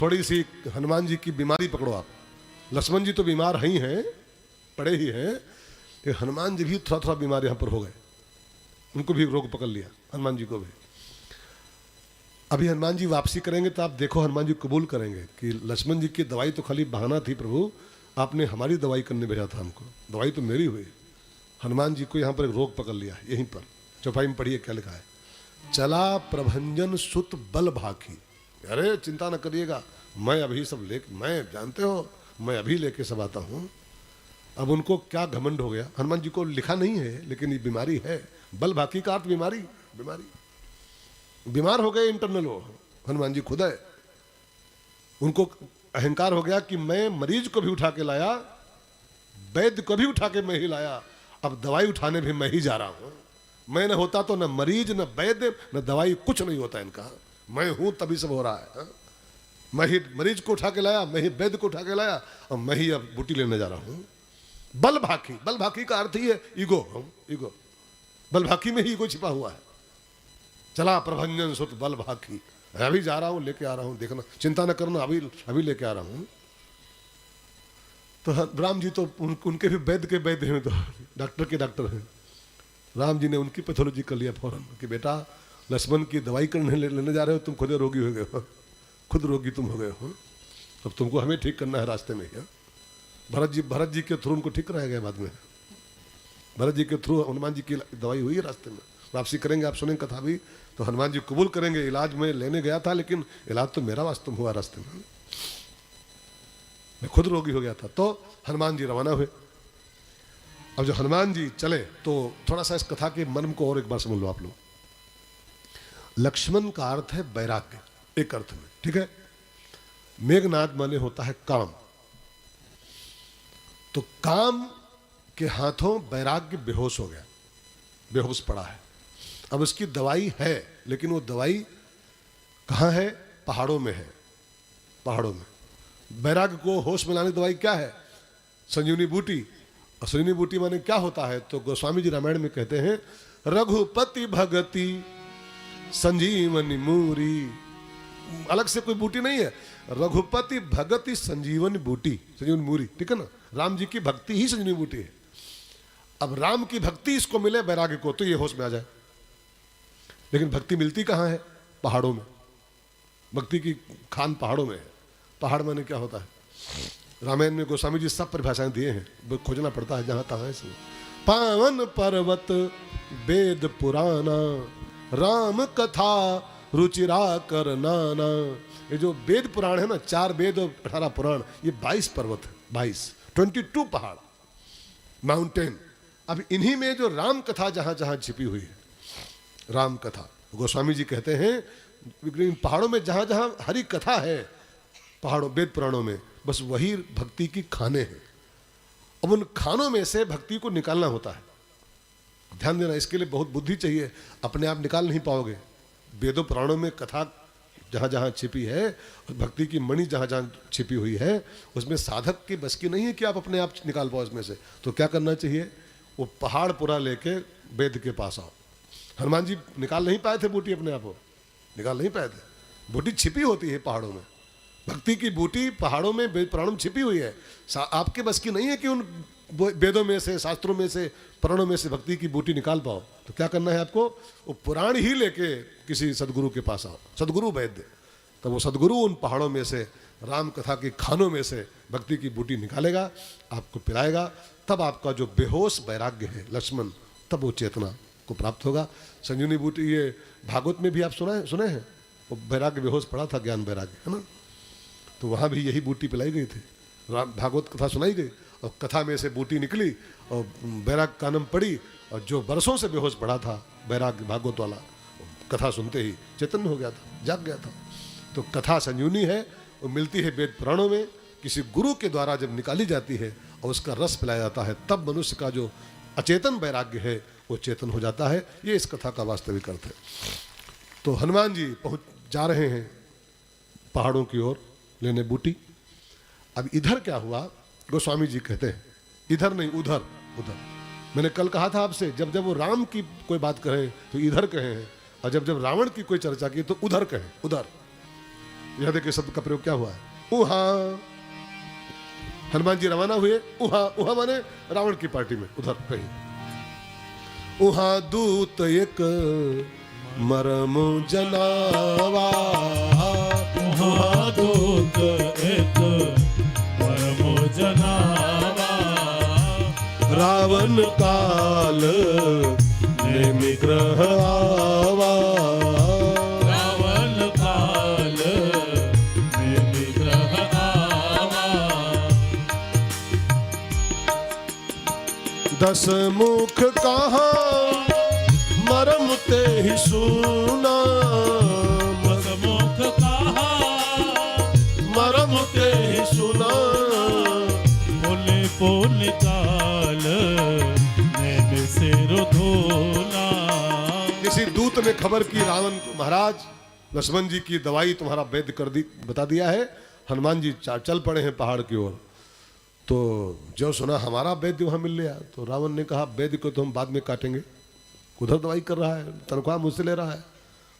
थोड़ी सी हनुमान जी की बीमारी पकड़ो आप। लक्ष्मण जी तो बीमार ही हैं, पड़े ही हैं, लेकिन हनुमान जी भी थोड़ा थोड़ा बीमार यहाँ पर हो गए, उनको भी रोग पकड़ लिया, हनुमान जी को भी। अभी हनुमान जी वापसी करेंगे तो आप देखो हनुमान जी कबूल करेंगे कि लक्ष्मण जी की दवाई तो खाली बहाना थी, प्रभु आपने हमारी दवाई करने भेजा था हमको, दवाई तो मेरी हुई। हनुमान जी को यहाँ पर एक रोग पकड़ लिया, यहीं पर चौपाई में पढ़िए क्या लिखा है, चला प्रभंजन सुत बल भाखी। अरे चिंता न करिएगा, मैं अभी सब ले, मैं जानते हो मैं अभी लेके सब आता हूँ। अब उनको क्या घमंड हो गया, हनुमान जी को लिखा नहीं है लेकिन ये बीमारी है, बल भाखी का अर्थ बीमारी, बीमारी, बीमार हो गए इंटरनल हो हनुमान जी खुद है। उनको अहंकार हो गया कि मैं मरीज को भी उठा के लाया, वैद्य को भी उठा के मैं ही लाया, अब दवाई उठाने भी मैं ही जा रहा हूँ। मैं न होता तो न मरीज न वैद्य न दवाई कुछ नहीं होता इनका, मैं हूं तभी सब हो रहा है। हा? मैं ही मरीज को उठा के लाया, मैं ही वैद्य को उठा के लाया, और मैं ही अब बूटी लेने जा रहा हूँ। बल भाकी, बल भाकी का अर्थ ही है ईगो, ईगो, बल भाकी में ही ईगो छिपा हुआ है। चला प्रभंजन सुत बल भाकी, अभी जा रहा हूँ, लेके आ रहा हूँ, देखना चिंता न करना, अभी लेके आ रहा हूँ। तो राम जी तो उनके भी वैद्य के वैद्य हैं, तो डॉक्टर के डॉक्टर हैं। राम जी ने उनकी पैथोलॉजी कर लिया फौरन कि बेटा लक्ष्मण की दवाई करने लेने जा रहे हो, तुम खुद रोगी हो गए हो, खुद रोगी तुम हो गए हो, अब तुमको हमें ठीक करना है रास्ते में। क्या भरत जी के थ्रू उनको ठीक कराया गया बाद में, भरत जी के थ्रू हनुमान जी की दवाई हुई है रास्ते में। वापसी करेंगे आप सुनेंगे कथा भी, तो हनुमान जी कबूल करेंगे इलाज में लेने गया था, लेकिन इलाज तो मेरा वास्तव हुआ रास्ते में, मैं खुद रोगी हो गया था। तो हनुमान जी रवाना हुए। अब जो हनुमान जी चले तो थोड़ा सा इस कथा के मर्म को और एक बार समझ लो आप लोग। लक्ष्मण का अर्थ है वैराग्य, एक अर्थ में, ठीक है। मेघनाद माने होता है काम, तो काम के हाथों वैराग्य बेहोश हो गया, बेहोश पड़ा है। अब उसकी दवाई है, लेकिन वो दवाई कहाँ है, पहाड़ों में है, पहाड़ों में। वैराग्य को होश में लाने की दवाई क्या है, संजीवनी बूटी। और संजीवनी बूटी माने क्या होता है, तो गोस्वामी जी रामायण में कहते हैं रघुपति भगति संजीवनी मूरी, अलग से कोई बूटी नहीं है, रघुपति भगति संजीवनी बूटी, संजीवनी मूरी, ठीक है ना। राम जी की भक्ति ही संजीवनी बूटी है। अब राम की भक्ति इसको मिले वैराग्य को, तो ये होश में आ जाए। लेकिन भक्ति मिलती कहाँ है, पहाड़ों में। भक्ति की खान पहाड़ों में है। पहाड़ माने क्या होता है, रामायण में गोस्वामी जी सब परिभाषाएं दिए हैं, खोजना पड़ता है जहां तहां है। पावन पर्वत वेद पुराना, राम कथा रुचिरा कर नाना। ये जो वेद पुराण है ना, 4 वेद और 18 पुराण, ये 22 पर्वत है, 22 पहाड़, माउंटेन। अब इन्हीं में जो राम कथा जहां जहां छिपी हुई है, राम कथा, गोस्वामी जी कहते हैं पहाड़ों में जहां जहां हरि कथा है, पहाड़ों वेद पुराणों में, बस वही भक्ति की खाने हैं। अब उन खानों में से भक्ति को निकालना होता है। ध्यान देना, इसके लिए बहुत बुद्धि चाहिए, अपने आप निकाल नहीं पाओगे। वेदों पुराणों में कथा जहाँ जहाँ छिपी है, भक्ति की मणि जहाँ जहाँ छिपी हुई है, उसमें साधक की बस की नहीं है कि आप अपने आप निकाल पाओ इसमें से। तो क्या करना चाहिए, वो पहाड़ पूरा लेके वेद के पास आओ। हनुमान जी निकाल नहीं पाए थे बूटी अपने आप, निकाल नहीं पाए थे, बूटी छिपी होती है पहाड़ों में। भक्ति की बूटी पहाड़ों में वेद पुराणों में छिपी हुई है। आपके बस की नहीं है कि उन वेदों में से, शास्त्रों में से, पुराणों में से भक्ति की बूटी निकाल पाओ। तो क्या करना है आपको, वो पुराण ही लेके किसी सदगुरु के पास आओ, सदगुरु वैद्य। तो वो सदगुरु उन पहाड़ों में से, राम कथा के खानों में से भक्ति की बूटी निकालेगा, आपको पिलाएगा। तब आपका जो बेहोश वैराग्य है लक्ष्मण, तब वो चेतना को प्राप्त होगा। संजीवनी बूटी ये भागवत में भी आप सुने हैं, वो वैराग्य बेहोश पड़ा था, ज्ञान वैराग्य, है ना। तो वहाँ भी यही बूटी पिलाई गई थी, भागवत कथा सुनाई गई, और कथा में से बूटी निकली और वैराग्य कानम पड़ी, और जो बरसों से बेहोश पड़ा था वैराग्य भागवत वाला, कथा सुनते ही चैतन्य हो गया था, जाग गया था। तो कथा संजीवनी है, वो मिलती है वेद पुराणों में, किसी गुरु के द्वारा जब निकाली जाती है और उसका रस पिलाया जाता है, तब मनुष्य का जो अचेतन वैराग्य है वो चेतन हो जाता है। ये इस कथा का वास्तविक अर्थ है। तो हनुमान जी जा रहे हैं पहाड़ों की ओर लेने बूटी। अब इधर क्या हुआ, गोस्वामी जी कहते हैं इधर नहीं, उधर, उधर। मैंने कल कहा था आपसे, जब जब वो राम की कोई बात कहे तो इधर कहे हैं, और जब जब रावण की कोई चर्चा की तो उधर कहे, उधर। यह देखिए शब्द का प्रयोग क्या हुआ है, उहा। हनुमान जी रवाना हुए, उहा, उहा माने रावण की पार्टी में, उधर कहीं। उहा दूत एक मरम जनावा, उहा दूत एक मरम जनावा, रावण काल नेमि ग्रह आवा, रावण काल नेमि ग्रह आवा, दस मुख कहा मरम ते ही सुना, बस मुख कहा मरम ते ही सुना। बोले बोले काल नैन सिर धोना। किसी दूत ने खबर की रावण को, महाराज लक्ष्मण जी की दवाई तुम्हारा वैद्य कर दी, बता दिया है। हनुमान जी चल पड़े हैं पहाड़ की ओर। तो जो सुना हमारा वैद्य वहां मिल गया, तो रावण ने कहा वैद्य को तो हम बाद में काटेंगे, उधर दवाई कर रहा है, तनख्वाह मुझसे ले रहा है,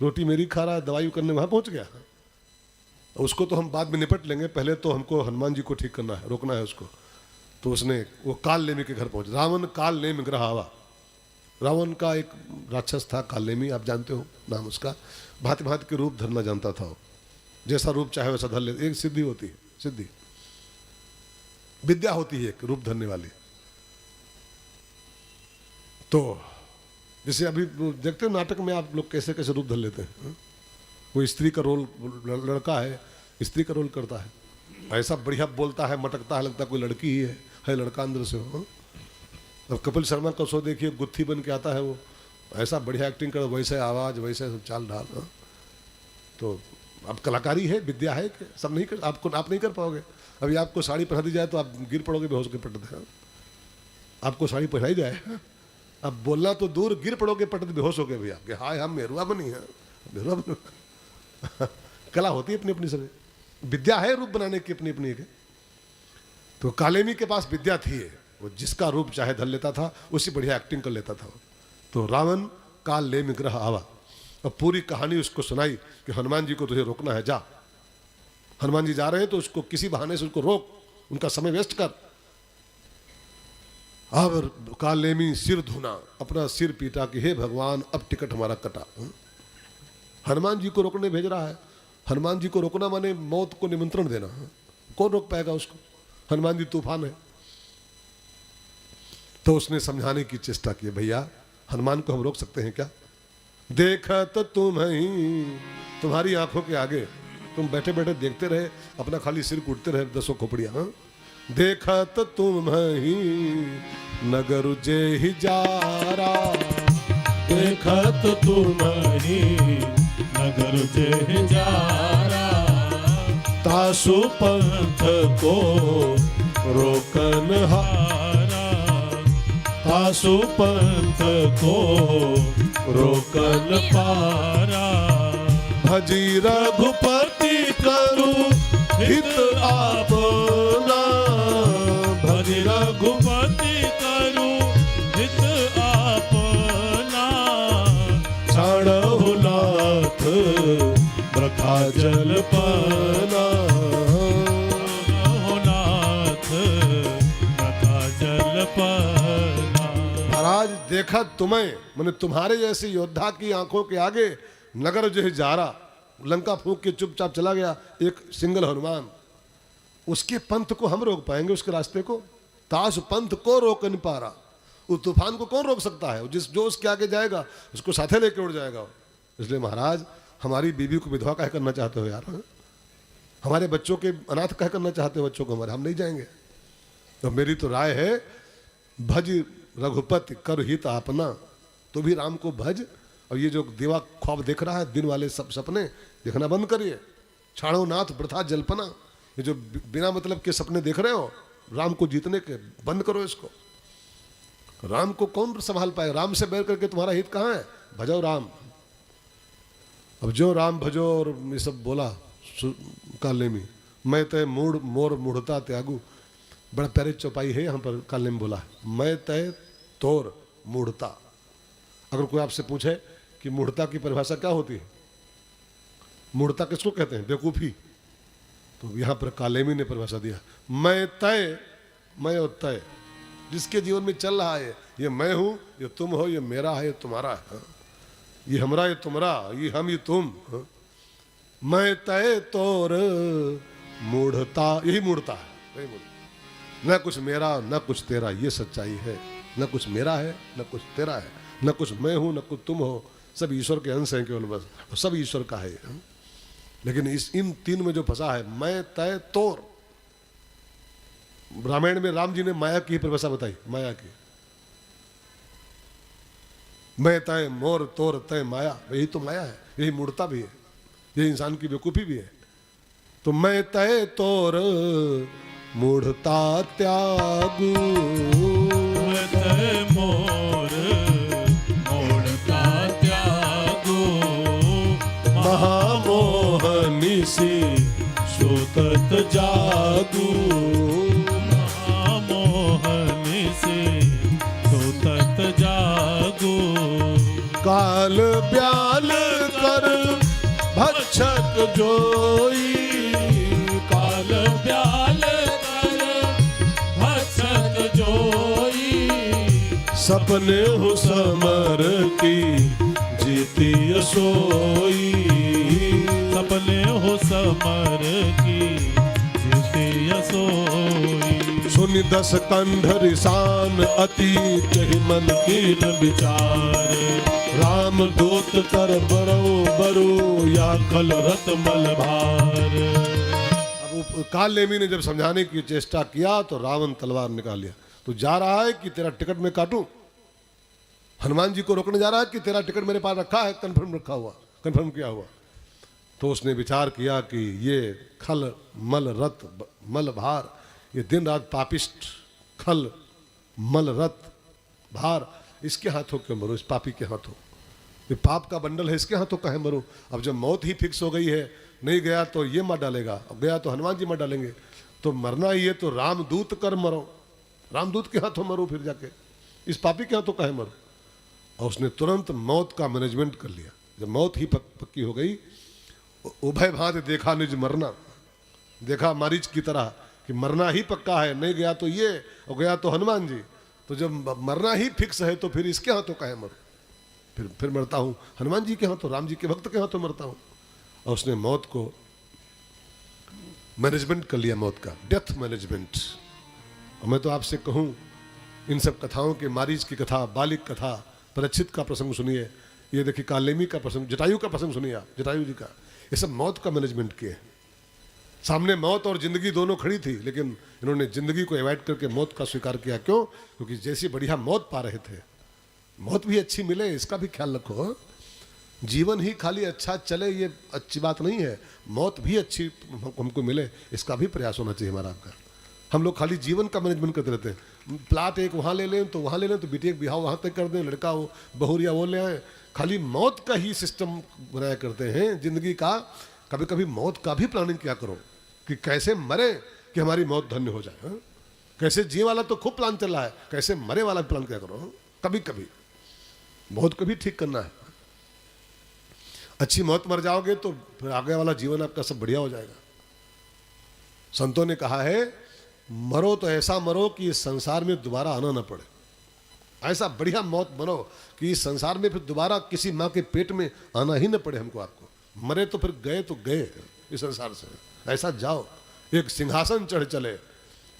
रोटी मेरी खा रहा है, दवाई करने वहां पहुंच गया। उसको तो हम बाद में निपट लेंगे, पहले तो हमको हनुमान जी को ठीक करना है, रोकना है उसको। तो उसने वो काल नेमि के घर पहुंच, रावण काल नेमि ग्रह आवा। रावण का एक राक्षस था काल नेमि, आप जानते हो नाम उसका। भांति भांति के रूप धरना जानता था वो, जैसा रूप चाहे वैसा धर ले। एक सिद्धि होती है, सिद्धि विद्या होती है एक रूप धरने वाली। तो जैसे अभी देखते हो नाटक में आप लोग कैसे कैसे रूप धर लेते हैं। कोई स्त्री का रोल, लड़का है स्त्री का रोल करता है, ऐसा बढ़िया बोलता है, मटकता है, लगता है कोई लड़की ही है लड़का अंदर से हो। अब कपिल शर्मा का शो देखिए, गुत्थी बन के आता है वो, ऐसा बढ़िया एक्टिंग कर, वैसे आवाज, वैसे सब चाल ढाल। तो अब कलाकारी है, विद्या है कि सब नहीं कर, आप नहीं कर पाओगे। अभी आपको साड़ी पहना दी जाए तो आप गिर पड़ोगे बेहोश के पट दे। आपको साड़ी पहनाई जाए, अब बोलना तो दूर, गिर पड़ोगे पट दे, बेहोश हो गए भैया आपके। हाय हम मेरुआ बनी है, मेरुआ बनी। कला होती है अपनी अपनी, सब विद्या है रूप बनाने की अपनी अपनी एक। तो कालेमी के पास विद्या थी, वो जिसका रूप चाहे धर लेता था, उसी बढ़िया एक्टिंग कर लेता था। तो रावण काल नेमि ग्रह आवा, और पूरी कहानी उसको सुनाई कि हनुमान जी को तुझे रोकना है, जा। हनुमान जी जा रहे हैं तो उसको किसी बहाने से उसको रोक, उनका समय वेस्ट कर। अब काल नेमि सिर धुना, अपना सिर पीटा कि हे भगवान अब टिकट हमारा कटा। हनुमान जी को रोकने भेज रहा है। हनुमान जी को रोकना माने मौत को निमंत्रण देना। कौन रोक पाएगा उसको? हनुमान जी तूफान है। तो उसने समझाने की चेष्टा की, भैया हनुमान को हम रोक सकते हैं क्या? देखा तो तुम ही, तुम्हारी आंखों के आगे तुम बैठे बैठे देखते रहे, अपना खाली सिर कूटते रहे, दसों खोपड़ियां। हाँ? देखा तो तुम ही नगर जे ही जारा, देखा तो तुम ही नगर जे जारा, तासु पंथ को रोकन हारा, तासु पंथ को रोकन पारा। भजी रघुपति करू हित आपना, भज रघुपति करू हित आपना, छाड़हु नाथ प्रथा जल पाना। नाथ प्रथा जल पाना। महाराज देखा तुम्हें, मैंने तुम्हारे जैसे योद्धा की आंखों के आगे नगर जो है जारा, लंका फूंक के चुपचाप चला गया एक सिंगल हनुमान। उसके पंथ को हम रोक पाएंगे? उसके रास्ते को? तास पंथ को रोक नहीं पा रहा। उस तूफान को कौन रोक सकता है? जो उसके आगे जाएगा उसको साथे लेके उड़ जाएगा। इसलिए महाराज हमारी बीवी को विधवा कह करना चाहते हो यार? हमारे बच्चों के अनाथ कह करना चाहते हो बच्चों को हमारे? हम नहीं जाएंगे। तो मेरी तो राय है, भज रघुपति कर हित आपना, तो भी राम को भज। और ये जो देवा ख्वाब देख रहा है, दिन वाले सब सपने देखना बंद करिए। छाड़ो नाथ वृथा जल्पना, ये जो बिना मतलब के सपने देख रहे हो राम को जीतने के, बंद करो इसको। राम को कौन संभाल पाएगा? राम से बैर करके तुम्हारा हित कहाँ है? भजो राम। अब जो राम भजो और ये सब बोला काल नेमि, मैं तय मूढ़ मोर मूढ़ता त्यागू, बड़ा प्यारे चौपाई है यहाँ पर। काल नेमि बोला मैं तय तोर मूढ़ता। अगर कोई आपसे पूछे कि मूढ़ता की परिभाषा क्या होती है, मूढ़ता किसको कहते हैं? बेवकूफ़ी। तो यहाँ पर कालेमी ने परिभाषा दिया, मैं तय, मैं और तय, जिसके जीवन में चल रहा है, ये मैं हूँ, ये तुम हो, ये मेरा है, ये तुम्हारा है, ये हमरा, ये तुम्हारा, ये हम, ये तुम। मैं तय तोर मूढ़ता, यही मूढ़ता है, यही मूढ़। न कुछ मेरा न कुछ तेरा, ये सच्चाई है। न कुछ मेरा है न कुछ तेरा है, न कुछ मैं हूँ न कुछ तुम हो, सब ईश्वर के अंश हैं केवल बस, और सब ईश्वर का है। लेकिन इन तीन में जो फंसा है, मैं तय तोर। रामायण में राम जी ने माया की परिभाषा बताई, माया की, मैं तय मोर तोर तय माया, यही तो माया है, यही मूढ़ता भी है, यही इंसान की बेवकूफी भी है। तो मैं तय तोर मूढ़ता त्यागू, मैं तय मोर मूढ़ता त्यागू, महामोहनी सी सुतत जागू, महामोहनी से सुतत जागू। काल ब्याल कर भक्षक जोई, काल ब्याल कर भक्षक जोई, सपने हो समर की जीती सोई, सपने हो समर की जीते सोई। सुनि दस कंध रिसान अति चहि मन कीन विचार, राम दूत कर बरो बरो या खल रत मल भार। अब कालेमी ने जब समझाने की चेष्टा किया तो रावण तलवार निकाल लिया। तो जा रहा है कि तेरा टिकट मैं काटूं? हनुमान जी को रोकने जा रहा है कि तेरा टिकट मेरे पास रखा है, कंफर्म रखा हुआ, कंफर्म किया हुआ। तो उसने विचार किया कि ये खल मल रत मल भार, ये दिन रात पापिष्ट खल मल रत भार, इसके हाथों क्यों मरो, इस पापी के हाथों, ये पाप का बंडल है, इसके हाथों काहे मरो। अब जब मौत ही फिक्स हो गई है, नहीं गया तो ये मार डालेगा, अब गया तो हनुमान जी मार डालेंगे, तो मरना ही है तो रामदूत कर मरो, रामदूत के हाथों मरो, फिर जाके इस पापी के हाथों काहे मरो। और उसने तुरंत मौत का मैनेजमेंट कर लिया। जब मौत ही पक्की हो गई, उभय भांत देखा निज मरना, देखा मारीच की तरह कि मरना ही पक्का है, नहीं गया तो ये और गया तो हनुमान जी, तो जब मरना ही फिक्स है तो फिर इसके हाथों काहे मरो, फिर मरता हूँ हनुमान जी के हाथों, राम जी के भक्त के हाथों मरता हूँ। और उसने मौत को मैनेजमेंट कर लिया, मौत का डेथ मैनेजमेंट। और मैं तो आपसे कहूँ, इन सब कथाओं के, मारीच की कथा, बालिक कथा, परीक्षित का प्रसंग सुनिए, ये देखिए कालेमी का प्रसंग, जटायु का प्रसंग सुनिए आप, जटायु जी का, ये सब मौत का मैनेजमेंट किए। सामने मौत और जिंदगी दोनों खड़ी थी, लेकिन इन्होंने जिंदगी को अवॉइड करके मौत का स्वीकार किया। क्यों? क्योंकि जैसी बढ़िया मौत पा रहे थे, मौत भी अच्छी मिले इसका भी ख्याल रखो। जीवन ही खाली अच्छा चले ये अच्छी बात नहीं है, मौत भी अच्छी हमको मिले इसका भी प्रयास होना चाहिए हमारा आपका। हम लोग खाली जीवन का मैनेजमेंट करते रहते हैं, प्लाट एक वहाँ ले लें तो वहाँ ले लें, तो बेटी एक बिहार वहाँ तक कर दें, लड़का हो बहुरिया वो ले आए, खाली मौत का ही सिस्टम बनाया करते हैं जिंदगी का। कभी कभी मौत का भी प्लानिंग क्या करो कि कैसे मरे कि हमारी मौत धन्य हो जाए। हा? कैसे जिए वाला तो खूब प्लान चल रहा है, कैसे मरे वाला प्लान क्या करो। हा? कभी कभी मौत को भी ठीक करना है। अच्छी मौत मर जाओगे तो फिर आगे वाला जीवन आपका सब बढ़िया हो जाएगा। संतों ने कहा है, मरो तो ऐसा मरो कि इस संसार में दोबारा आना ना पड़े, ऐसा बढ़िया मौत मरो कि इस संसार में फिर दोबारा किसी माँ के पेट में आना ही ना पड़े हमको आपको। मरे तो फिर गए इस संसार से, ऐसा जाओ। एक सिंहासन चढ़ चले,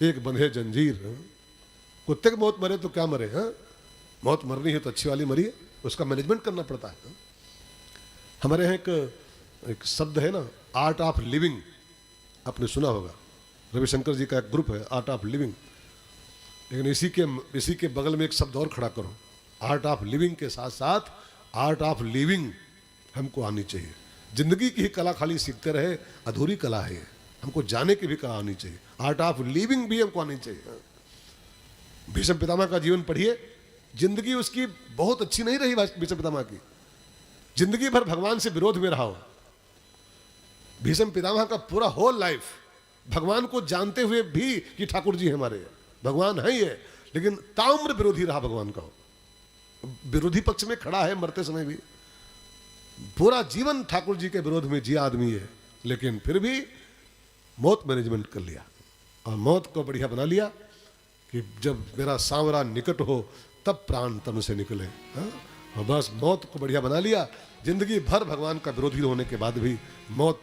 एक बंधे जंजीर। कुत्ते की मौत मरे तो क्या मरे। हाँ, मौत मरनी है तो अच्छी वाली मरिए, उसका मैनेजमेंट करना पड़ता है। हमारे यहाँ एक शब्द है ना, आर्ट ऑफ लिविंग, आपने सुना होगा, रविशंकर जी का एक ग्रुप है आर्ट ऑफ लिविंग। लेकिन इसी के बगल में एक शब्द और खड़ा करो, आर्ट ऑफ लिविंग के साथ साथ आर्ट ऑफ लिविंग हमको आनी चाहिए। जिंदगी की ही कला खाली सीखते रहे अधूरी कला है, हमको जाने की भी कला आनी चाहिए, आर्ट ऑफ लिविंग भी हमको आनी चाहिए। भीष्म पितामह का जीवन पढ़िए, जिंदगी उसकी बहुत अच्छी नहीं रही भीष्म पितामह की, जिंदगी भर भगवान से विरोध में रहा हो। भीष्म पितामह का पूरा होल लाइफ भगवान को जानते हुए भी कि ठाकुर जी हमारे भगवान है ही है, लेकिन ताम्र विरोधी रहा भगवान का, विरोधी पक्ष में खड़ा है मरते समय भी। पूरा जीवन ठाकुर जी के विरोध में जिया आदमी है, लेकिन फिर भी मौत मैनेजमेंट कर लिया और मौत को बढ़िया बना लिया कि जब मेरा सांवरा निकट हो तब प्राण तन से निकले। हाँ? और बस मौत को बढ़िया बना लिया। जिंदगी भर भगवान का विरोधी होने के बाद भी मौत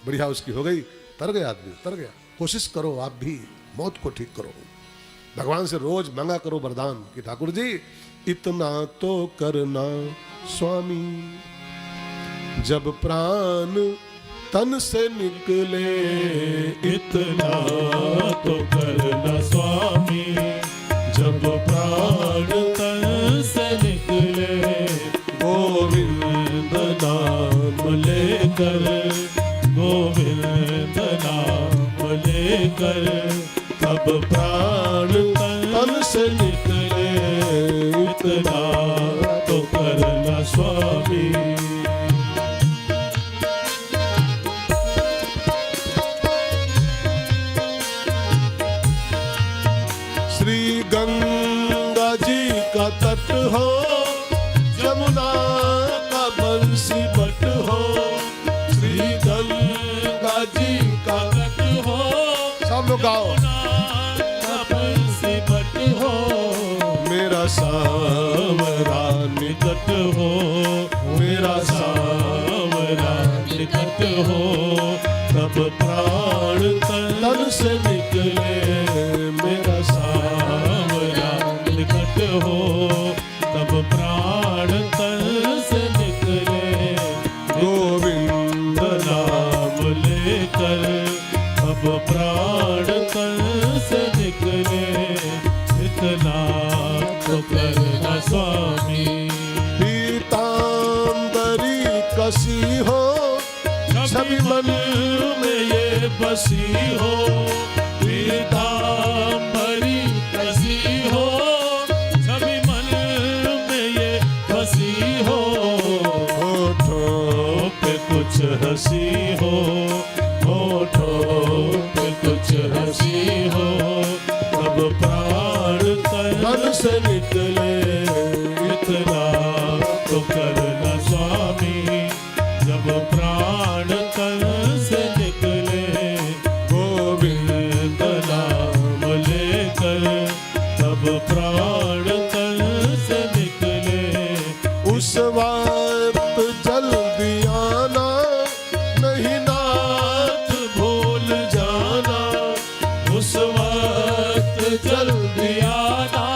बढ़िया उसकी हो गई। तर गया आदमी, तर गया। कोशिश करो आप भी मौत को ठीक करो। भगवान से रोज मांगा करो वरदान कि ठाकुर जी इतना तो करना स्वामी, जब प्राण तन से निकले इतना तो करना स्वामी, जब प्राण तन से निकले, गोविंद नाम लेकर, गोविंद नाम लेकर, तब प्राण तन से निकले, इतना तो करना स्वामी। श्री गंगा जी का तट हो, जमुना का बंसी बट हो, श्री गंगा जी का तट हो, सब लोग गाओ। का बंसी बट हो, मेरा सावरा निकट हो, मेरा सावरा निकट हो, तब प्राण तन से निकले, मेरा सावरा निकट हो, तब प्राण तन से निकले, गोविंद नाम लेकर, अब प्राण तन से निकले, इतना तो करना स्वामी। पीतांबरी कसी हो, छवि मन में ये बसी हो, पीतांबरी कसी हो, छवि मन में ये बसी हो, होठों पे कुछ हंसी हो, होठों पे कुछ हंसी हो, तब प्राण तन से निकले, इतना तो करना स्वामी, जब प्राण तन से निकले, गोविंद नाम लेकर, तब प्राण तन से निकले, उस वक्त जल्दी आना, नहीं नाथ भूल जाना, उस वक्त जल्दी आना,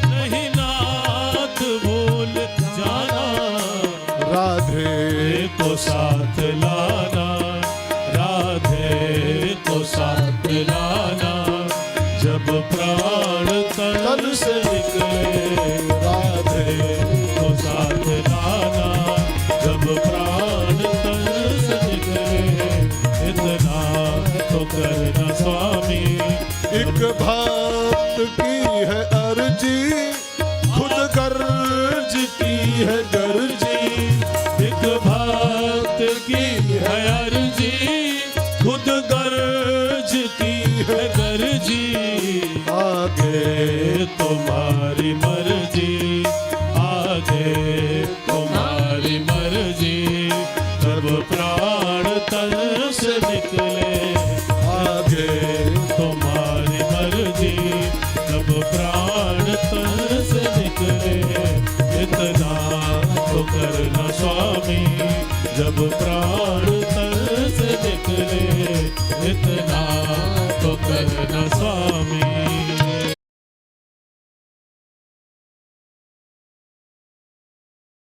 नहीं नाथ भूल जाना, राधे को साथ लाना, राधे को साथ लाना, जब प्राण तन से निकले, राधे को साथ लाना, जब प्राण तन से निकले, इतना तो करना स्वामी। एक भक्त की है अर्जी, खुद गर्ज की है गर्जी, एक भक्त की है अर्जी, खुद गर्ज की है गर्जी, आगे तुम्हारी मर्जी, आगे तुम्हारी मर्जी, जब प्राण तन से निकले, आगे तुम्हारी मर्जी, जब प्राण तन से निकले, इतना तो करना स्वामी, जब प्राण तन से निकले, इतना तो करना स्वामी।